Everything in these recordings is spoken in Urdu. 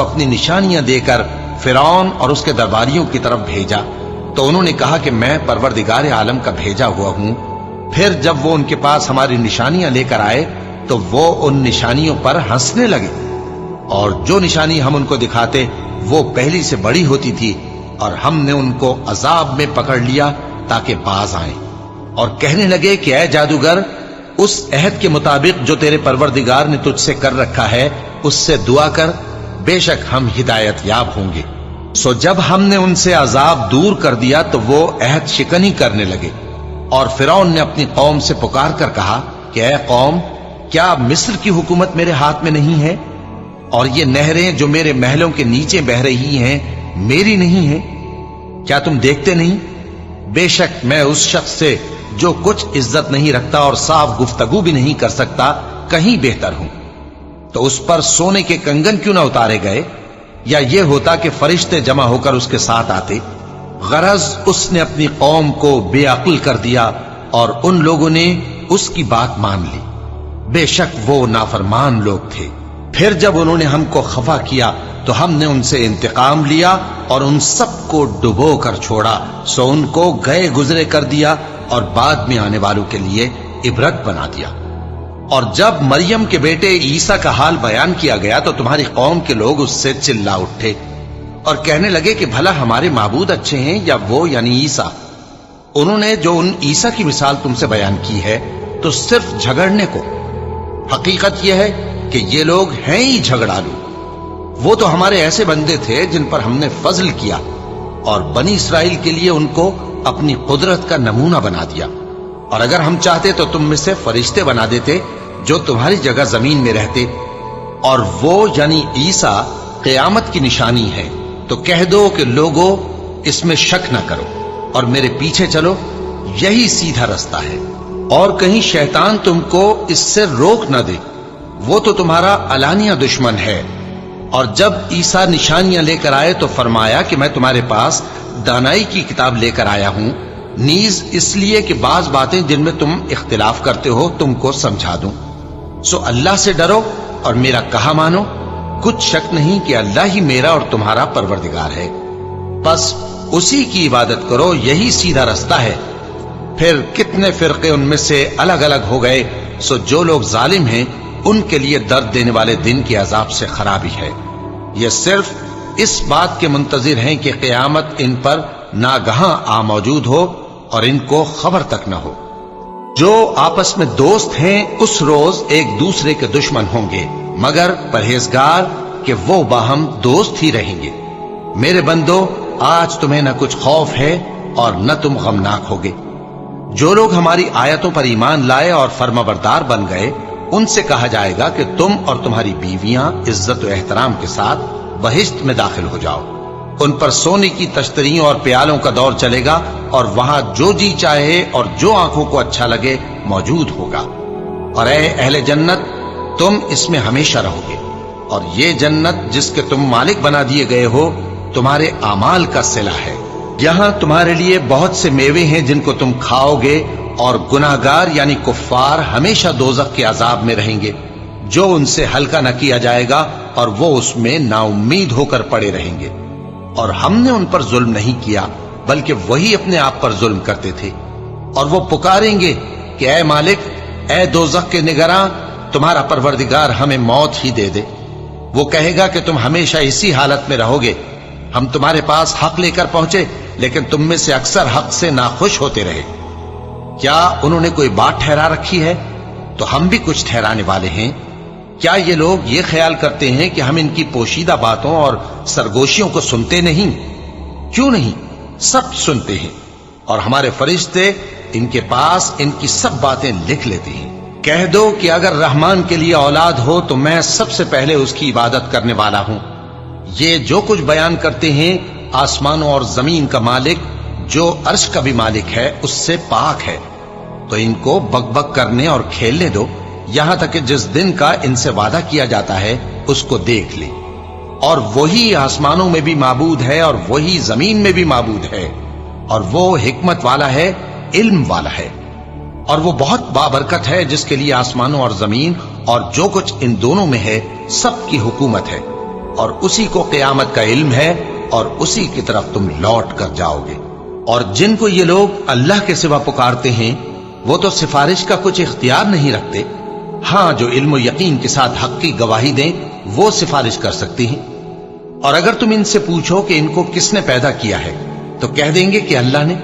اپنی نشانیاں دے کر فرعون اور اس کے درباریوں کی طرف بھیجا تو انہوں نے کہا کہ میں پروردگار عالم کا بھیجا ہوا ہوں۔ پھر جب وہ ان کے پاس ہماری نشانیاں لے کر آئے تو وہ ان نشانیوں پر ہنسنے لگے، اور جو نشانی ہم ان کو دکھاتے وہ پہلی سے بڑی ہوتی تھی، اور ہم نے ان کو عذاب میں پکڑ لیا تاکہ باز آئیں، اور کہنے لگے کہ اے جادوگر، اس عہد کے مطابق جو تیرے پروردگار نے تجھ سے کر رکھا ہے اس سے دعا کر، بے شک ہم ہدایت یاب ہوں گے۔ سو جب ہم نے ان سے عذاب دور کر دیا تو وہ عہد شکنی کرنے لگے، اور فرعون نے اپنی قوم سے پکار کر کہا کہ اے قوم، کیا مصر کی حکومت میرے ہاتھ میں نہیں ہے؟ اور یہ نہریں جو میرے محلوں کے نیچے بہ رہی ہیں میری نہیں ہیں؟ کیا تم دیکھتے نہیں؟ بے شک میں اس شخص سے جو کچھ عزت نہیں رکھتا اور صاف گفتگو بھی نہیں کر سکتا کہیں بہتر ہوں۔ تو اس پر سونے کے کنگن کیوں نہ اتارے گئے، یا یہ ہوتا کہ فرشتے جمع ہو کر اس کے ساتھ آتے؟ غرض اس نے اپنی قوم کو بے عقل کر دیا اور ان لوگوں نے اس کی بات مان لی۔ بے شک وہ نافرمان لوگ تھے۔ پھر جب انہوں نے ہم کو خفا کیا تو ہم نے ان سے انتقام لیا اور ان سب کو ڈبو کر چھوڑا، سو ان کو گئے گزرے کر دیا اور بعد میں آنے والوں کے لیے عبرت بنا دیا۔ اور جب مریم کے بیٹے عیسیٰ کا حال بیان کیا گیا تو تمہاری قوم کے لوگ اس سے چلا اٹھے اور کہنے لگے کہ بھلا ہمارے معبود اچھے ہیں یا وہ یعنی عیسیٰ؟ انہوں نے جو ان عیسیٰ کی مثال تم سے بیان کی ہے تو صرف جھگڑنے کو۔ حقیقت یہ ہے کہ یہ لوگ ہیں ہی جھگڑالو۔ وہ تو ہمارے ایسے بندے تھے جن پر ہم نے فضل کیا، اور بنی اسرائیل کے لیے ان کو اپنی قدرت کا نمونہ بنا دیا۔ اور اگر ہم چاہتے تو تم میں سے فرشتے بنا دیتے جو تمہاری جگہ زمین میں رہتے، اور وہ یعنی عیسیٰ قیامت کی نشانی ہے۔ تو کہہ دو کہ لوگوں اس میں شک نہ کرو اور میرے پیچھے چلو، یہی سیدھا رستہ ہے، اور کہیں شیطان تم کو اس سے روک نہ دے، وہ تو تمہارا علانیہ دشمن ہے۔ اور جب عیسیٰ نشانیاں لے کر آئے تو فرمایا کہ میں تمہارے پاس دانائی کی کتاب لے کر آیا ہوں، نیز اس لیے کہ بعض باتیں جن میں تم اختلاف کرتے ہو تم کو سمجھا دوں۔ سو اللہ سے ڈرو اور میرا کہا مانو، کچھ شک نہیں کہ اللہ ہی میرا اور تمہارا پروردگار ہے، بس اسی کی عبادت کرو، یہی سیدھا رستہ ہے۔ پھر کتنے فرقے ان میں سے الگ الگ ہو گئے، سو جو لوگ ظالم ہیں ان کے لیے درد دینے والے دن کے عذاب سے خرابی ہے۔ یہ صرف اس بات کے منتظر ہیں کہ قیامت ان پر ناگہاں آ موجود ہو اور ان کو خبر تک نہ ہو۔ جو آپس میں دوست ہیں اس روز ایک دوسرے کے دشمن ہوں گے، مگر پرہیزگار کہ وہ باہم دوست ہی رہیں گے۔ میرے بندو، آج تمہیں نہ کچھ خوف ہے اور نہ تم غمناک ہوگے۔ جو لوگ ہماری آیتوں پر ایمان لائے اور فرمانبردار بن گئے، ان سے کہا جائے گا کہ تم اور تمہاری بیویاں عزت و احترام کے ساتھ بہشت میں داخل ہو جاؤ۔ ان پر سونے کی تشتریوں اور پیالوں کا دور چلے گا، اور وہاں جو جی چاہے اور جو آنکھوں کو اچھا لگے موجود ہوگا۔ اور اے اہل جنت، تم اس میں ہمیشہ رہو گے، اور یہ جنت جس کے تم مالک بنا دیے گئے ہو تمہارے اعمال کا صلہ ہے۔ یہاں تمہارے لیے بہت سے میوے ہیں جن کو تم کھاؤ گے، اور گناہگار یعنی کفار ہمیشہ دوزخ کے عذاب میں رہیں گے، جو ان سے ہلکا نہ کیا جائے گا، اور وہ اس میں نا امید ہو کر پڑے رہیں گے۔ اور ہم نے ان پر ظلم نہیں کیا بلکہ وہی اپنے آپ پر ظلم کرتے تھے۔ اور وہ پکاریں گے کہ اے مالک، اے دوزخ کے نگراں، تمہارا پروردگار ہمیں موت ہی دے دے۔ وہ کہے گا کہ تم ہمیشہ اسی حالت میں رہو گے، ہم تمہارے پاس حق لے کر پہنچے لیکن تم میں سے اکثر حق سے ناخوش ہوتے رہے۔ کیا انہوں نے کوئی بات ٹھہرا رکھی ہے؟ تو ہم بھی کچھ ٹھہرانے والے ہیں۔ کیا یہ لوگ یہ خیال کرتے ہیں کہ ہم ان کی پوشیدہ باتوں اور سرگوشیوں کو سنتے نہیں؟ کیوں نہیں، سب سنتے ہیں، اور ہمارے فرشتے ان کے پاس ان کی سب باتیں لکھ لیتے ہیں۔ کہہ دو کہ اگر رحمان کے لیے اولاد ہو تو میں سب سے پہلے اس کی عبادت کرنے والا ہوں۔ یہ جو کچھ بیان کرتے ہیں آسمانوں اور زمین کا مالک جو عرش کا بھی مالک ہے اس سے پاک ہے، تو ان کو بک بک کرنے اور کھیلنے دو، یہاں تک کہ جس دن کا ان سے وعدہ کیا جاتا ہے اس کو دیکھ لے۔ اور وہی آسمانوں میں بھی معبود ہے اور وہی زمین میں بھی معبود ہے، اور وہ حکمت والا ہے، علم والا ہے، اور وہ بہت بابرکت ہے جس کے لیے آسمانوں اور زمین اور جو کچھ ان دونوں میں ہے سب کی حکومت ہے۔ اور اسی کو قیامت کا علم ہے اور اسی کی طرف تم لوٹ کر جاؤ گے۔ اور جن کو یہ لوگ اللہ کے سوا پکارتے ہیں وہ تو سفارش کا کچھ اختیار نہیں رکھتے، ہاں جو علم و یقین کے ساتھ حق کی گواہی دیں وہ سفارش کر سکتی ہیں۔ اور اگر تم ان سے پوچھو کہ ان کو کس نے پیدا کیا ہے تو کہہ دیں گے کہ اللہ نے،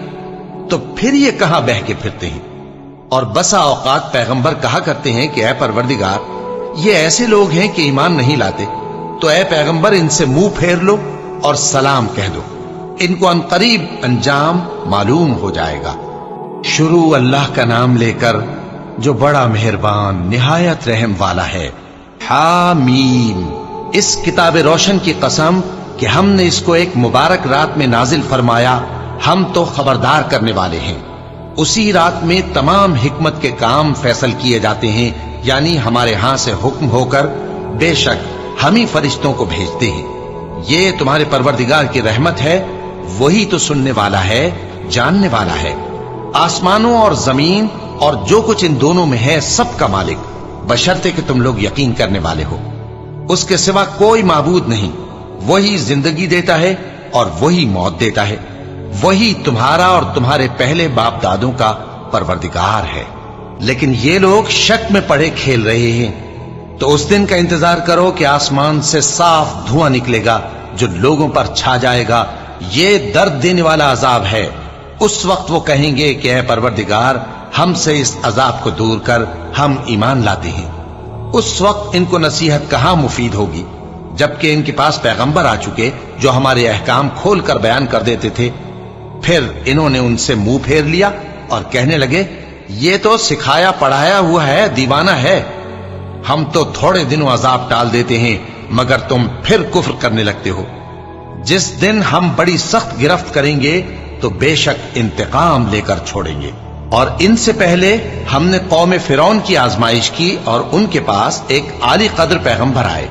تو پھر یہ کہاں بہہ کے پھرتے ہیں۔ اور بسا اوقات پیغمبر کہا کرتے ہیں کہ اے پروردگار، یہ ایسے لوگ ہیں کہ ایمان نہیں لاتے، تو اے پیغمبر ان سے منہ پھیر لو اور سلام کہہ دو، ان کو عنقریب انجام معلوم ہو جائے گا۔ شروع اللہ کا نام لے کر جو بڑا مہربان نہایت رحم والا ہے۔ حامیم، اس کتاب روشن کی قسم کہ ہم نے اس کو ایک مبارک رات میں نازل فرمایا، ہم تو خبردار کرنے والے ہیں۔ اسی رات میں تمام حکمت کے کام فیصل کیے جاتے ہیں، یعنی ہمارے ہاں سے حکم ہو کر بے شک ہم ہی فرشتوں کو بھیجتے ہیں۔ یہ تمہارے پروردگار کی رحمت ہے، وہی تو سننے والا ہے، جاننے والا ہے۔ آسمانوں اور زمین اور جو کچھ ان دونوں میں ہے سب کا مالک، بشرطے کہ تم لوگ یقین کرنے والے ہو۔ اس کے سوا کوئی معبود نہیں، وہی زندگی دیتا ہے اور وہی موت دیتا ہے، وہی تمہارا اور تمہارے پہلے باپ دادوں کا پروردگار ہے۔ لیکن یہ لوگ شک میں پڑے کھیل رہے ہیں۔ تو اس دن کا انتظار کرو کہ آسمان سے صاف دھواں نکلے گا جو لوگوں پر چھا جائے گا، یہ درد دینے والا عذاب ہے۔ اس وقت وہ کہیں گے کہ اے پروردگار، ہم سے اس عذاب کو دور کر، ہم ایمان لاتے ہیں۔ اس وقت ان کو نصیحت کہاں مفید ہوگی، جبکہ ان کے پاس پیغمبر آ چکے جو ہمارے احکام کھول کر بیان کر دیتے تھے۔ پھر انہوں نے ان سے منہ پھیر لیا اور کہنے لگے، یہ تو سکھایا پڑھایا ہوا ہے، دیوانہ ہے، ہم تو تھوڑے دنوں عذاب ٹال دیتے ہیں مگر تم پھر کفر کرنے لگتے ہو۔ جس دن ہم بڑی سخت گرفت کریں گے تو بے شک انتقام لے کر چھوڑیں گے۔ اور ان سے پہلے ہم نے قوم فرعون کی آزمائش کی اور ان کے پاس ایک عالی قدر پیغمبر آئے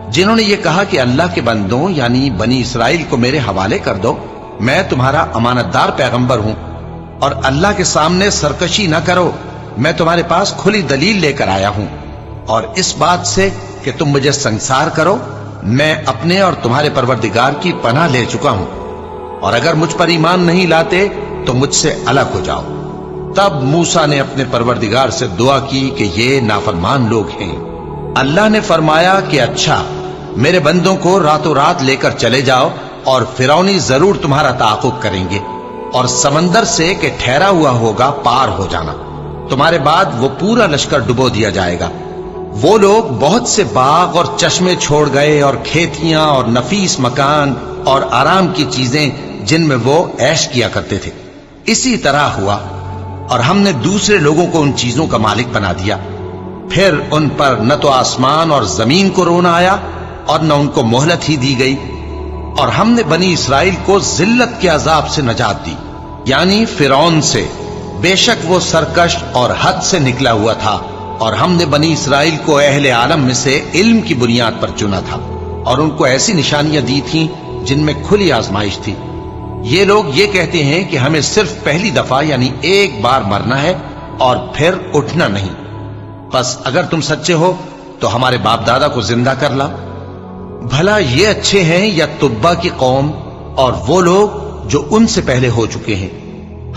جنہوں نے یہ کہا کہ اللہ کے بندوں یعنی بنی اسرائیل کو میرے حوالے کر دو، میں تمہارا امانت دار پیغمبر ہوں، اور اللہ کے سامنے سرکشی نہ کرو، میں تمہارے پاس کھلی دلیل لے کر آیا ہوں، اور اس بات سے کہ تم مجھے سنسار کرو، میں اپنے اور تمہارے پروردگار کی پناہ لے چکا ہوں، اور اگر مجھ پر ایمان نہیں لاتے تو مجھ سے الگ ہو جاؤ۔ تب موسیٰ نے اپنے پروردگار سے دعا کی کہ یہ نافرمان لوگ ہیں۔ اللہ نے فرمایا کہ اچھا، میرے بندوں کو راتوں رات لے کر چلے جاؤ، اور فرعونی ضرور تمہارا تعاقب کریں گے، اور سمندر سے کہ ٹھہرا ہوا ہوگا پار ہو جانا، تمہارے بعد وہ پورا لشکر ڈبو دیا جائے گا۔ وہ لوگ بہت سے باغ اور چشمے چھوڑ گئے اور کھیتیاں اور نفیس مکان اور آرام کی چیزیں جن میں وہ عیش کیا کرتے تھے۔ اسی طرح ہوا، اور ہم نے دوسرے لوگوں کو ان چیزوں کا مالک بنا دیا۔ پھر ان پر نہ تو آسمان اور زمین کو رونا آیا اور نہ ان کو مہلت ہی دی گئی، اور ہم نے بنی اسرائیل کو ذلت کے عذاب سے نجات دی، یعنی فرعون سے، بے شک وہ سرکش اور حد سے نکلا ہوا تھا، اور ہم نے بنی اسرائیل کو اہل عالم میں سے علم کی بنیاد پر چنا تھا، اور ان کو ایسی نشانیاں دی تھیں جن میں کھلی آزمائش تھی۔ یہ لوگ یہ کہتے ہیں کہ ہمیں صرف پہلی دفعہ یعنی ایک بار مرنا ہے اور پھر اٹھنا نہیں، پس اگر تم سچے ہو تو ہمارے باپ دادا کو زندہ کر لا۔ بھلا یہ اچھے ہیں یا تبا کی قوم اور وہ لوگ جو ان سے پہلے ہو چکے ہیں؟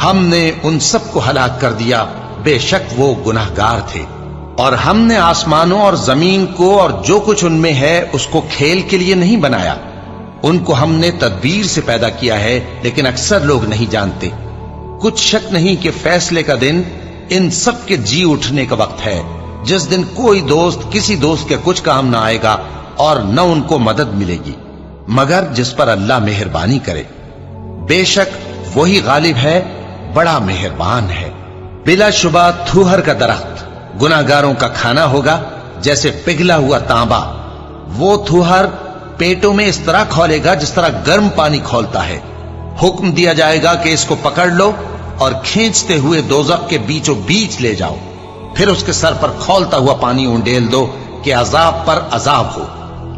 ہم نے ان سب کو ہلاک کر دیا، بے شک وہ گناہگار تھے۔ اور ہم نے آسمانوں اور زمین کو اور جو کچھ ان میں ہے اس کو کھیل کے لیے نہیں بنایا، ان کو ہم نے تدبیر سے پیدا کیا ہے، لیکن اکثر لوگ نہیں جانتے۔ کچھ شک نہیں کہ فیصلے کا دن ان سب کے جی اٹھنے کا وقت ہے، جس دن کوئی دوست کسی دوست کے کچھ کام نہ آئے گا اور نہ ان کو مدد ملے گی مگر جس پر اللہ مہربانی کرے۔ بے شک وہی غالب ہے، بڑا مہربان ہے۔ بلا شبہ تھوہر کا درخت گناہگاروں کا کھانا ہوگا، جیسے پگھلا ہوا تانبا۔ وہ تھوہر پیٹوں میں اس طرح کھولے گا جس طرح گرم پانی کھولتا ہے۔ حکم دیا جائے گا کہ اس کو پکڑ لو اور کھینچتے ہوئے دوزخ کے بیچوں بیچ لے جاؤ، پھر اس کے سر پر کھولتا ہوا پانی اونڈیل دو کہ عذاب پر عذاب ہو۔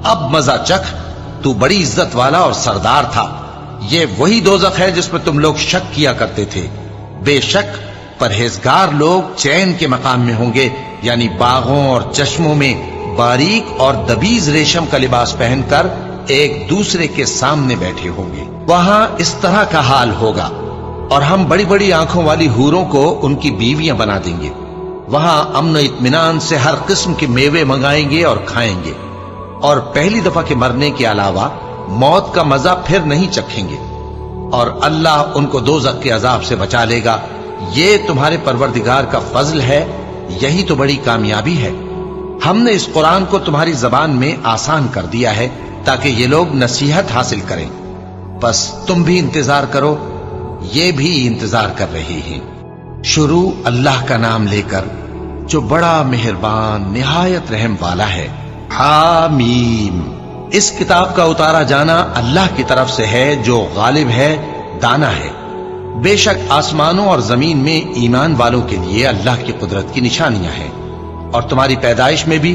اب مزہ چکھ، تو بڑی عزت والا اور سردار تھا۔ یہ وہی دوزخ ہے جس پر تم لوگ شک کیا کرتے تھے۔ بے شک پرہیزگار لوگ چین کے مقام میں ہوں گے، یعنی باغوں اور چشموں میں باریک اور دبیز ریشم کا لباس پہن کر ایک دوسرے کے سامنے بیٹھے ہوں گے۔ وہاں اس طرح کا حال ہوگا، اور ہم بڑی بڑی آنکھوں والی حوروں کو ان کی بیویاں بنا دیں گے۔ وہاں امن و اطمینان سے ہر قسم کے میوے منگائیں گے اور کھائیں گے، اور پہلی دفعہ کے مرنے کے علاوہ موت کا مزہ پھر نہیں چکھیں گے، اور اللہ ان کو دوزخ کے عذاب سے بچا لے گا۔ یہ تمہارے پروردگار کا فضل ہے، یہی تو بڑی کامیابی ہے۔ ہم نے اس قرآن کو تمہاری زبان میں آسان کر دیا ہے تاکہ یہ لوگ نصیحت حاصل کریں، بس تم بھی انتظار کرو، یہ بھی انتظار کر رہے ہیں۔ شروع اللہ کا نام لے کر جو بڑا مہربان نہایت رحم والا ہے۔ حامیم۔ اس کتاب کا اتارا جانا اللہ کی طرف سے ہے جو غالب ہے، دانا ہے۔ بے شک آسمانوں اور زمین میں ایمان والوں کے لیے اللہ کی قدرت کی نشانیاں ہیں، اور تمہاری پیدائش میں بھی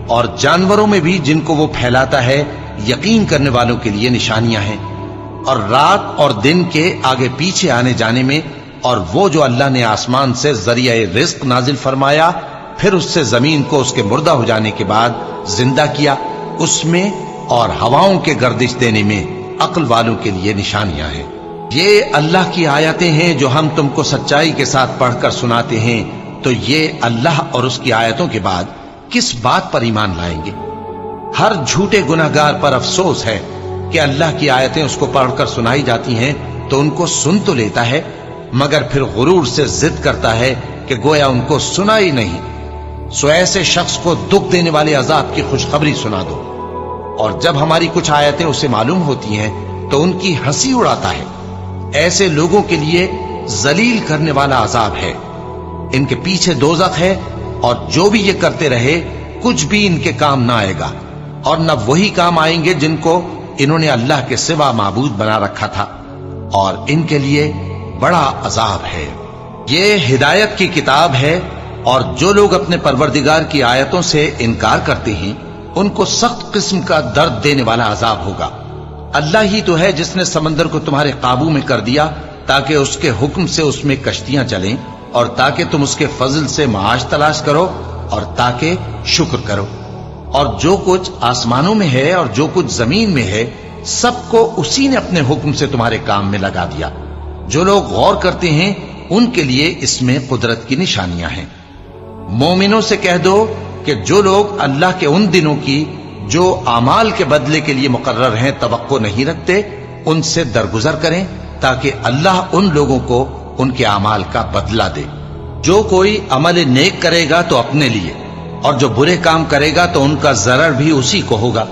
اور جانوروں میں بھی جن کو وہ پھیلاتا ہے یقین کرنے والوں کے لیے نشانیاں ہیں، اور رات اور دن کے آگے پیچھے آنے جانے میں، اور وہ جو اللہ نے آسمان سے ذریعہ رزق نازل فرمایا پھر اس سے زمین کو اس کے مردہ ہو جانے کے بعد زندہ کیا، اس میں اور ہواؤں کے گردش دینے میں عقل والوں کے لیے نشانیاں ہیں۔ یہ اللہ کی آیتیں ہیں جو ہم تم کو سچائی کے ساتھ پڑھ کر سناتے ہیں، تو یہ اللہ اور اس کی آیتوں کے بعد کس بات پر ایمان لائیں گے؟ ہر جھوٹے گناہگار پر افسوس ہے کہ اللہ کی آیتیں اس کو پڑھ کر سنائی جاتی ہیں تو ان کو سن تو لیتا ہے، مگر پھر غرور سے ضد کرتا ہے کہ گویا ان کو سنا ہی نہیں۔ سو ایسے شخص کو دکھ دینے والے عذاب کی خوشخبری سنا دو، اور جب ہماری کچھ آیتیں اسے معلوم ہوتی ہیں تو ان کی ہنسی اڑاتا ہے۔ ایسے لوگوں کے لیے ذلیل کرنے والا عذاب ہے، ان کے پیچھے دوزخ ہے، اور جو بھی یہ کرتے رہے کچھ بھی ان کے کام نہ آئے گا، اور نہ وہی کام آئیں گے جن کو انہوں نے اللہ کے سوا معبود بنا رکھا تھا، اور ان کے لیے بڑا عذاب ہے۔ یہ ہدایت کی کتاب ہے، اور جو لوگ اپنے پروردگار کی آیتوں سے انکار کرتے ہیں ان کو سخت قسم کا درد دینے والا عذاب ہوگا۔ اللہ ہی تو ہے جس نے سمندر کو تمہارے قابو میں کر دیا تاکہ اس کے حکم سے اس میں کشتیاں چلیں، اور تاکہ تم اس کے فضل سے معاش تلاش کرو، اور تاکہ شکر کرو۔ اور جو کچھ آسمانوں میں ہے اور جو کچھ زمین میں ہے سب کو اسی نے اپنے حکم سے تمہارے کام میں لگا دیا۔ جو لوگ غور کرتے ہیں ان کے لیے اس میں قدرت کی نشانیاں ہیں۔ مومنوں سے کہہ دو کہ جو لوگ اللہ کے ان دنوں کی جو اعمال کے بدلے کے لیے مقرر ہیں توقع نہیں رکھتے، ان سے درگزر کریں تاکہ اللہ ان لوگوں کو ان کے اعمال کا بدلہ دے۔ جو کوئی عمل نیک کرے گا تو اپنے لیے، اور جو برے کام کرے گا تو ان کا ضرر بھی اسی کو ہوگا،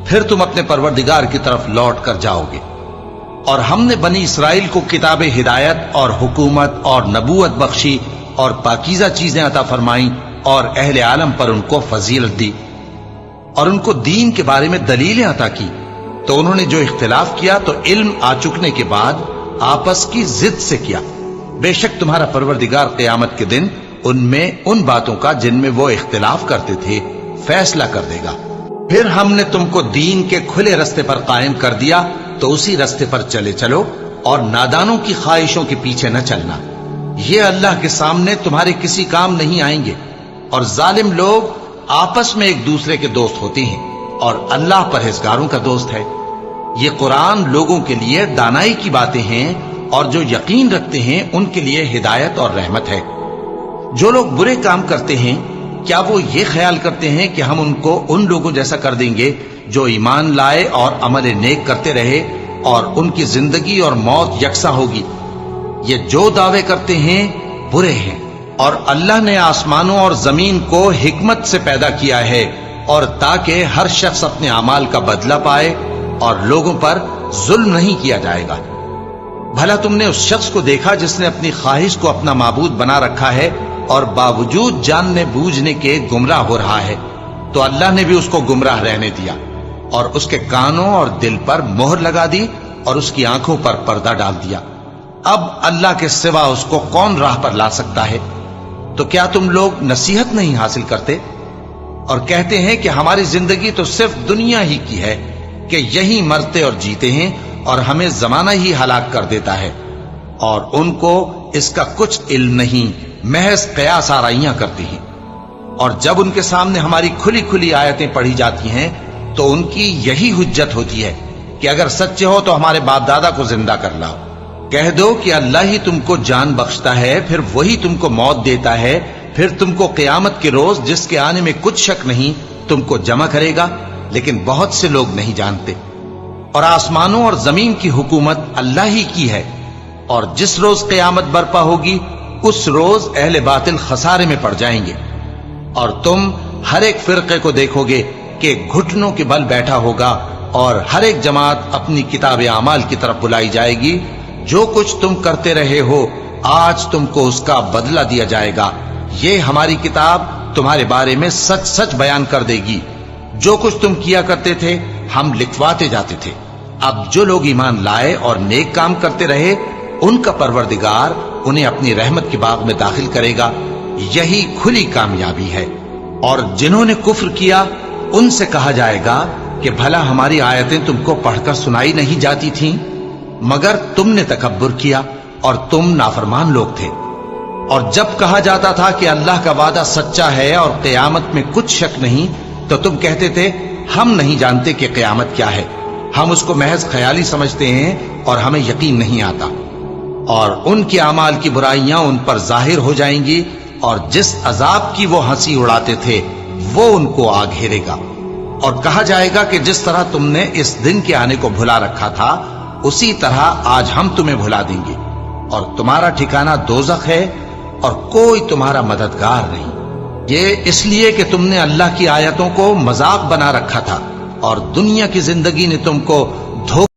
پھر تم اپنے پروردگار کی طرف لوٹ کر جاؤ گے۔ اور ہم نے بنی اسرائیل کو کتاب ہدایت اور حکومت اور نبوت بخشی اور پاکیزہ چیزیں عطا فرمائیں، اور اہل عالم پر ان کو فضیلت دی، اور ان کو دین کے بارے میں دلیلیں عطا کی، تو انہوں نے جو اختلاف کیا تو علم آ چکنے کے بعد آپس کی ضد سے کیا۔ بے شک تمہارا پروردگار قیامت کے دن ان میں ان باتوں کا جن میں وہ اختلاف کرتے تھے فیصلہ کر دے گا۔ پھر ہم نے تم کو دین کے کھلے رستے پر قائم کر دیا، تو اسی رستے پر چلے چلو، اور نادانوں کی خواہشوں کے پیچھے نہ چلنا۔ یہ اللہ کے سامنے تمہارے کسی کام نہیں آئیں گے، اور ظالم لوگ آپس میں ایک دوسرے کے دوست ہوتے ہیں، اور اللہ پرہیزگاروں کا دوست ہے۔ یہ قرآن لوگوں کے لیے دانائی کی باتیں ہیں، اور جو یقین رکھتے ہیں ان کے لیے ہدایت اور رحمت ہے۔ جو لوگ برے کام کرتے ہیں کیا وہ یہ خیال کرتے ہیں کہ ہم ان کو ان لوگوں جیسا کر دیں گے جو ایمان لائے اور عمل نیک کرتے رہے، اور ان کی زندگی اور موت یکساں ہوگی؟ یہ جو دعوے کرتے ہیں برے ہیں، اور اللہ نے آسمانوں اور زمین کو حکمت سے پیدا کیا ہے، اور تاکہ ہر شخص اپنے اعمال کا بدلہ پائے، اور لوگوں پر ظلم نہیں کیا جائے گا۔ بھلا تم نے اس شخص کو دیکھا جس نے اپنی خواہش کو اپنا معبود بنا رکھا ہے اور باوجود جاننے بوجھنے کے گمراہ ہو رہا ہے؟ تو اللہ نے بھی اس کو گمراہ رہنے دیا، اور اس کے کانوں اور دل پر مہر لگا دی، اور اس کی آنکھوں پر پردہ ڈال دیا۔ اب اللہ کے سوا اس کو کون راہ پر لا سکتا ہے؟ تو کیا تم لوگ نصیحت نہیں حاصل کرتے اور کہتے ہیں کہ ہماری زندگی تو صرف دنیا ہی کی ہے، کہ یہی مرتے اور جیتے ہیں، اور ہمیں زمانہ ہی ہلاک کر دیتا ہے، اور ان کو اس کا کچھ علم نہیں، محض قیاس آرائیاں کرتے ہیں۔ اور جب ان کے سامنے ہماری کھلی کھلی آیتیں پڑھی جاتی ہیں تو ان کی یہی حجت ہوتی ہے کہ اگر سچے ہو تو ہمارے باپ دادا کو زندہ کر لاؤ۔ کہہ دو کہ اللہ ہی تم کو جان بخشتا ہے، پھر وہی تم کو موت دیتا ہے، پھر تم کو قیامت کے روز جس کے آنے میں کچھ شک نہیں تم کو جمع کرے گا، لیکن بہت سے لوگ نہیں جانتے۔ اور آسمانوں اور زمین کی حکومت اللہ ہی کی ہے، اور جس روز قیامت برپا ہوگی اس روز اہل باطل خسارے میں پڑ جائیں گے۔ اور تم ہر ایک فرقے کو دیکھو گے کہ گھٹنوں کے بل بیٹھا ہوگا، اور ہر ایک جماعت اپنی کتاب اعمال کی طرف بلائی جائے گی۔ جو کچھ تم کرتے رہے ہو آج تم کو اس کا بدلہ دیا جائے گا، یہ ہماری کتاب تمہارے بارے میں سچ سچ بیان کر دے گی۔ جو کچھ تم کیا کرتے تھے ہم لکھواتے جاتے تھے۔ اب جو لوگ ایمان لائے اور نیک کام کرتے رہے ان کا پروردگار انہیں اپنی رحمت کے باغ میں داخل کرے گا، یہی کھلی کامیابی ہے۔ اور جنہوں نے کفر کیا ان سے کہا جائے گا کہ بھلا ہماری آیتیں تم کو پڑھ کر سنائی نہیں جاتی تھیں؟ مگر تم نے تکبر کیا اور تم نافرمان لوگ تھے۔ اور جب کہا جاتا تھا کہ اللہ کا وعدہ سچا ہے اور قیامت میں کچھ شک نہیں، تو تم کہتے تھے ہم نہیں جانتے کہ قیامت کیا ہے، ہم اس کو محض خیالی سمجھتے ہیں اور ہمیں یقین نہیں آتا۔ اور ان کے اعمال کی برائیاں ان پر ظاہر ہو جائیں گی، اور جس عذاب کی وہ ہنسی اڑاتے تھے وہ ان کو آ گھیرے گا۔ اور کہا جائے گا کہ جس طرح تم نے اس دن کے آنے کو بھلا رکھا تھا اسی طرح آج ہم تمہیں بھلا دیں گے، اور تمہارا ٹھکانہ دوزخ ہے اور کوئی تمہارا مددگار نہیں۔ یہ اس لیے کہ تم نے اللہ کی آیتوں کو مذاق بنا رکھا تھا، اور دنیا کی زندگی نے تم کو دھوکہ